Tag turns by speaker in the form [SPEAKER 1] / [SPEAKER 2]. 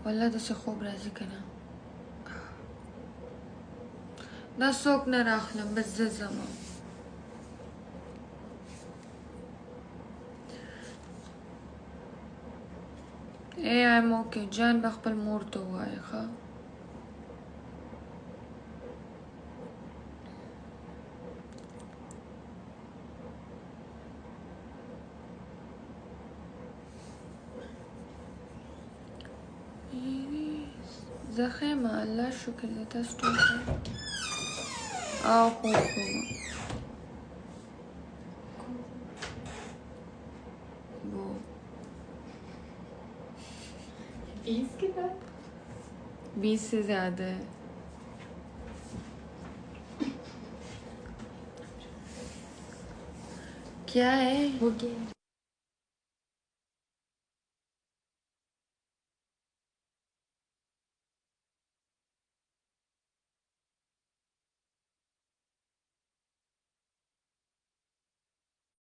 [SPEAKER 1] والله داسې خوب راځي که نه دا څوک نه راخلم بس زه ځمه ایم اوکې جان به خپل مور ته ووایه ښه زه ښه یم الله شکر دی تاسو ټول ښه او خوب کومه वो
[SPEAKER 2] 20 के बाद
[SPEAKER 1] 20 से ज्यादा है क्या है
[SPEAKER 2] हो गया